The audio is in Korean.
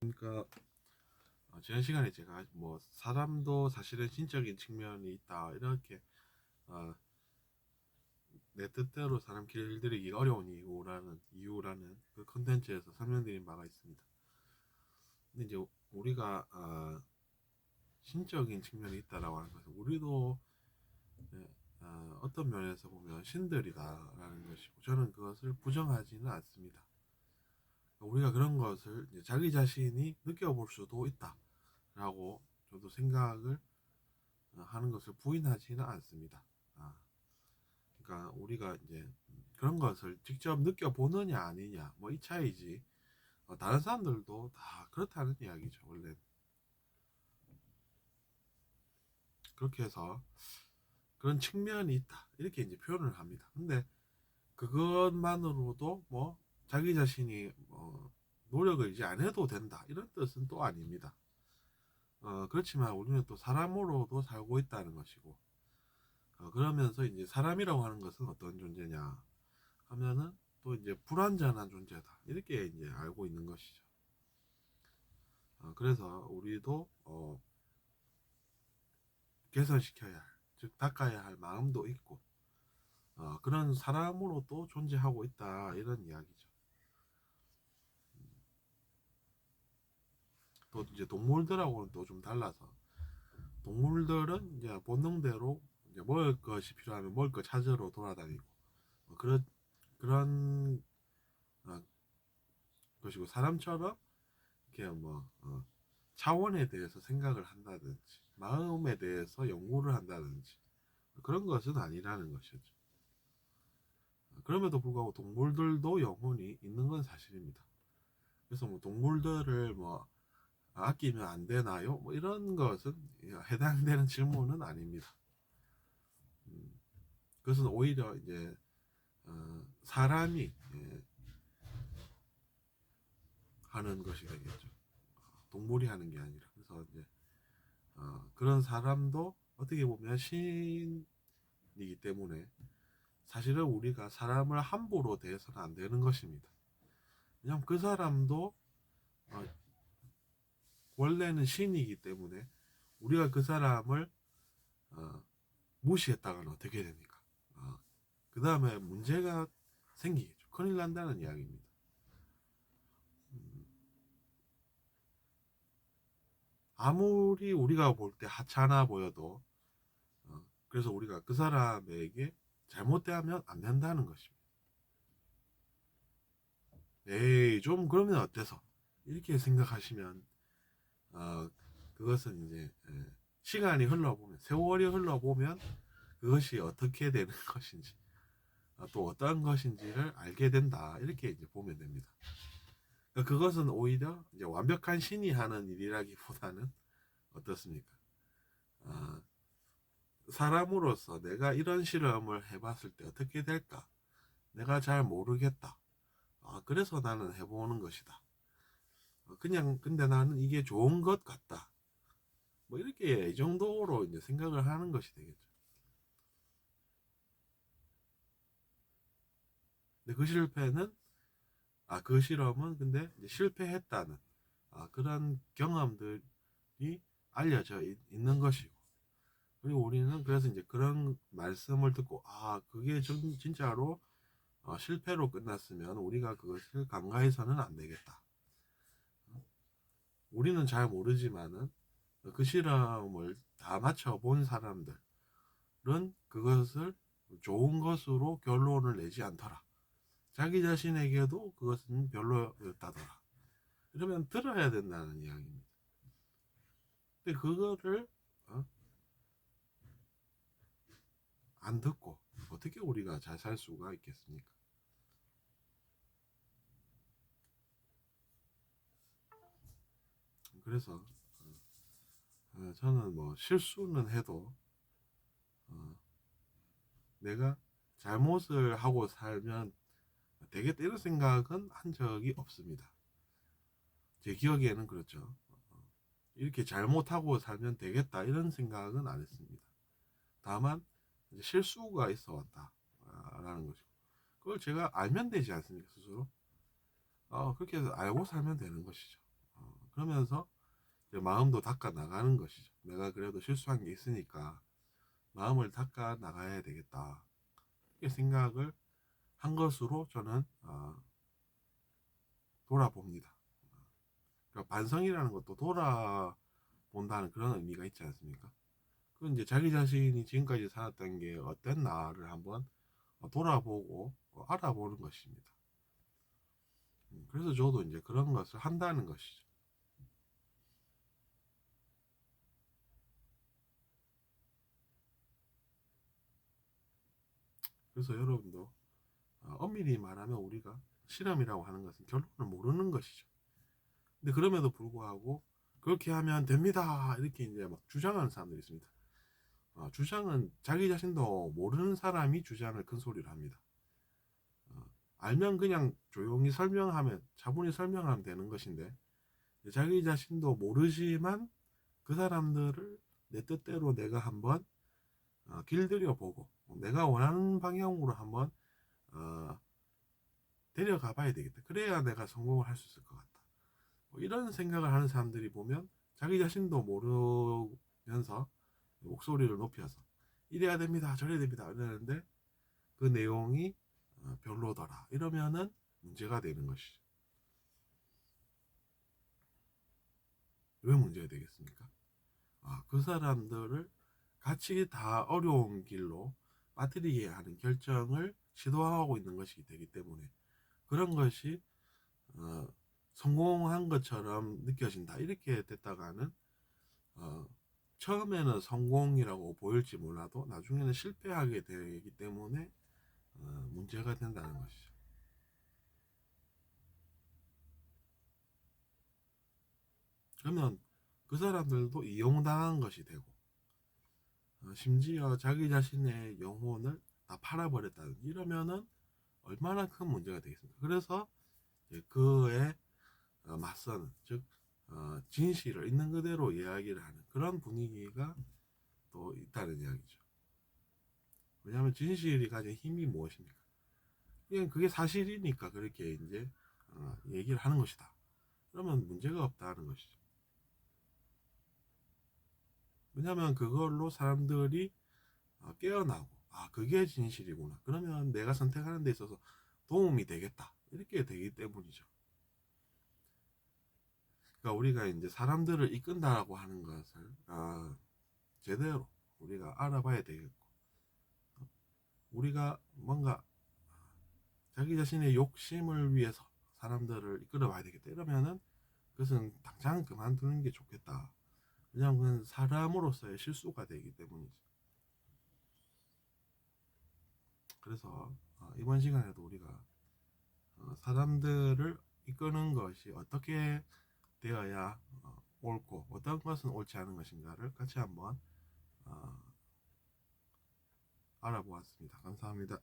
그러니까 지난 시간에 제가 뭐 사람도 사실은 신적인 측면이 있다 이렇게 어, 내 뜻대로 사람 길들이기 어려운 이유라는 그 컨텐츠에서 설명드린 바가 있습니다. 근데 이제 우리가 신적인 측면이 있다라고 하는 것은 우리도 네, 어떤 면에서 보면 신들이다라는 것이고 저는 그것을 부정하지는 않습니다. 우리가 그런 것을 이제 자기 자신이 느껴볼 수도 있다라고 저도 생각을 하는 것을 부인하지는 않습니다. 아, 그러니까 우리가 이제 그런 것을 직접 느껴보느냐 아니냐 뭐 이 차이지 다른 사람들도 다 그렇다는 이야기죠. 원래 그렇게 해서 그런 측면이 있다 이렇게 이제 표현을 합니다. 근데 그것만으로도 뭐 자기 자신이 노력을 이제 안 해도 된다 이런 뜻은 또 아닙니다. 그렇지만 우리는 또 사람으로도 살고 있다는 것이고 그러면서 이제 사람이라고 하는 것은 어떤 존재냐 하면은 또 이제 불완전한 존재다 이렇게 이제 알고 있는 것이죠. 그래서 우리도 개선시켜야 할, 즉 닦아야 할 마음도 있고 그런 사람으로 또 존재하고 있다 이런 이야기죠. 또 이제 동물들하고는 또 좀 달라서 동물들은 이제 본능대로 이제 먹을 것이 필요하면 먹을 것 찾으러 돌아다니고 그런 어, 것이고 사람처럼 이렇게 뭐 차원에 대해서 생각을 한다든지 마음에 대해서 연구를 한다든지 그런 것은 아니라는 것이죠. 그럼에도 불구하고 동물들도 영혼이 있는 건 사실입니다. 그래서 뭐 동물들을 뭐 아끼면 안 되나요? 뭐 이런 것은 해당되는 질문은 아닙니다. 그것은 오히려 이제 사람이 하는 것이 되겠죠. 동물이 하는 게 아니라. 그래서 이제 그런 사람도 어떻게 보면 신이기 때문에 사실은 우리가 사람을 함부로 대해서는 안 되는 것입니다. 왜냐하면 그 사람도 어, 원래는 신이기 때문에 우리가 그 사람을 어, 무시했다가는 어떻게 됩니까? 그 다음에 문제가 생기겠죠. 큰일 난다는 이야기입니다. 아무리 우리가 볼 때 하찮아 보여도 그래서 우리가 그 사람에게 잘못되면 안 된다는 것입니다. 에이 좀 그러면 어때서 이렇게 생각하시면 어, 그것은 이제 시간이 흘러보면 세월이 흘러보면 그것이 어떻게 되는 것인지 또 어떠한 것인지를 알게 된다 이렇게 이제 보면 됩니다. 그러니까 그것은 오히려 이제 완벽한 신이 하는 일이라기보다는 어떻습니까? 아, 사람으로서 내가 이런 실험을 해봤을 때 어떻게 될까? 내가 잘 모르겠다. 그래서 나는 해보는 것이다. 그냥 근데 나는 이게 좋은 것 같다. 뭐 이렇게 이 정도로 이제 생각을 하는 것이 되겠죠. 근데 그 실험은 근데 실패했다는 그런 경험들이 알려져 있는 것이고 그리고 우리는 그래서 이제 그런 말씀을 듣고 그게 진짜로 실패로 끝났으면 우리가 그것을 간과해서는 안 되겠다. 우리는 잘 모르지만은 그 실험을 다 맞춰 본 사람들은 그것을 좋은 것으로 결론을 내지 않더라. 자기 자신에게도 그것은 별로였다더라. 이러면 들어야 된다는 이야기입니다. 근데 그거를 어? 안 듣고 어떻게 우리가 잘 살 수가 있겠습니까? 그래서 저는 뭐 실수는 해도 어, 내가 잘못을 하고 살면 되겠다 이런 생각은 한 적이 없습니다. 제 기억에는 그렇죠. 이렇게 잘못하고 살면 되겠다 이런 생각은 안 했습니다. 다만 실수가 있어 왔다라는 것이고 그걸 제가 알면 되지 않습니까 스스로? 그렇게 해서 알고 살면 되는 것이죠. 그러면서 이제 마음도 닦아 나가는 것이죠. 내가 그래도 실수한 게 있으니까 마음을 닦아 나가야 되겠다. 이렇게 생각을 한 것으로 저는 돌아봅니다. 그러니까 반성이라는 것도 돌아본다는 그런 의미가 있지 않습니까? 그 이제 자기 자신이 지금까지 살았던 게 어떤 나를 한번 돌아보고 알아보는 것입니다. 그래서 저도 이제 그런 것을 한다는 것이죠. 그래서 여러분도 엄밀히 말하면 우리가 실험이라고 하는 것은 결론을 모르는 것이죠. 근데 그럼에도 불구하고 그렇게 하면 됩니다. 이렇게 이제 막 주장하는 사람들이 있습니다. 주장은 자기 자신도 모르는 사람이 주장을 큰 소리로 합니다. 알면 그냥 조용히 설명하면 차분히 설명하면 되는 것인데 자기 자신도 모르지만 그 사람들을 내 뜻대로 내가 한번 길들여 보고 내가 원하는 방향으로 한번 데려가 봐야 되겠다. 그래야 내가 성공을 할 수 있을 것 같다. 뭐 이런 생각을 하는 사람들이 보면 자기 자신도 모르면서 목소리를 높여서 이래야 됩니다. 저래야 됩니다. 이러는데 그 내용이 별로더라. 이러면은 문제가 되는 것이죠. 왜 문제가 되겠습니까? 그 사람들을 같이 다 어려운 길로 빠뜨리게 하는 결정을 시도하고 있는 것이기 되기 때문에 그런 것이 어, 성공한 것처럼 느껴진다. 이렇게 됐다가는 어, 처음에는 성공이라고 보일지 몰라도 나중에는 실패하게 되기 때문에 문제가 된다는 것이죠. 그러면 그 사람들도 이용당한 것이 되고 심지어 자기 자신의 영혼을 다 팔아버렸다는 이러면은 얼마나 큰 문제가 되겠습니까? 그래서 그에 맞서는 즉 진실을 있는 그대로 이야기를 하는 그런 분위기가 또 있다는 이야기죠. 왜냐하면 진실이 가진 힘이 무엇입니까? 그냥 그게 사실이니까 그렇게 이제 얘기를 하는 것이다. 그러면 문제가 없다는 것이죠. 왜냐하면 그걸로 사람들이 깨어나고 그게 진실이구나. 그러면 내가 선택하는 데 있어서 도움이 되겠다. 이렇게 되기 때문이죠. 그러니까 우리가 이제 사람들을 이끈다라고 하는 것을 제대로 우리가 알아봐야 되겠고 우리가 뭔가 자기 자신의 욕심을 위해서 사람들을 이끌어 봐야 되겠다. 이러면은 그것은 당장 그만두는 게 좋겠다. 왜냐하면 사람으로서의 실수가 되기 때문이죠. 그래서 이번 시간에도 우리가 사람들을 이끄는 것이 어떻게 되어야 옳고 어떤 것은 옳지 않은 것인가를 같이 한번 알아보았습니다. 감사합니다.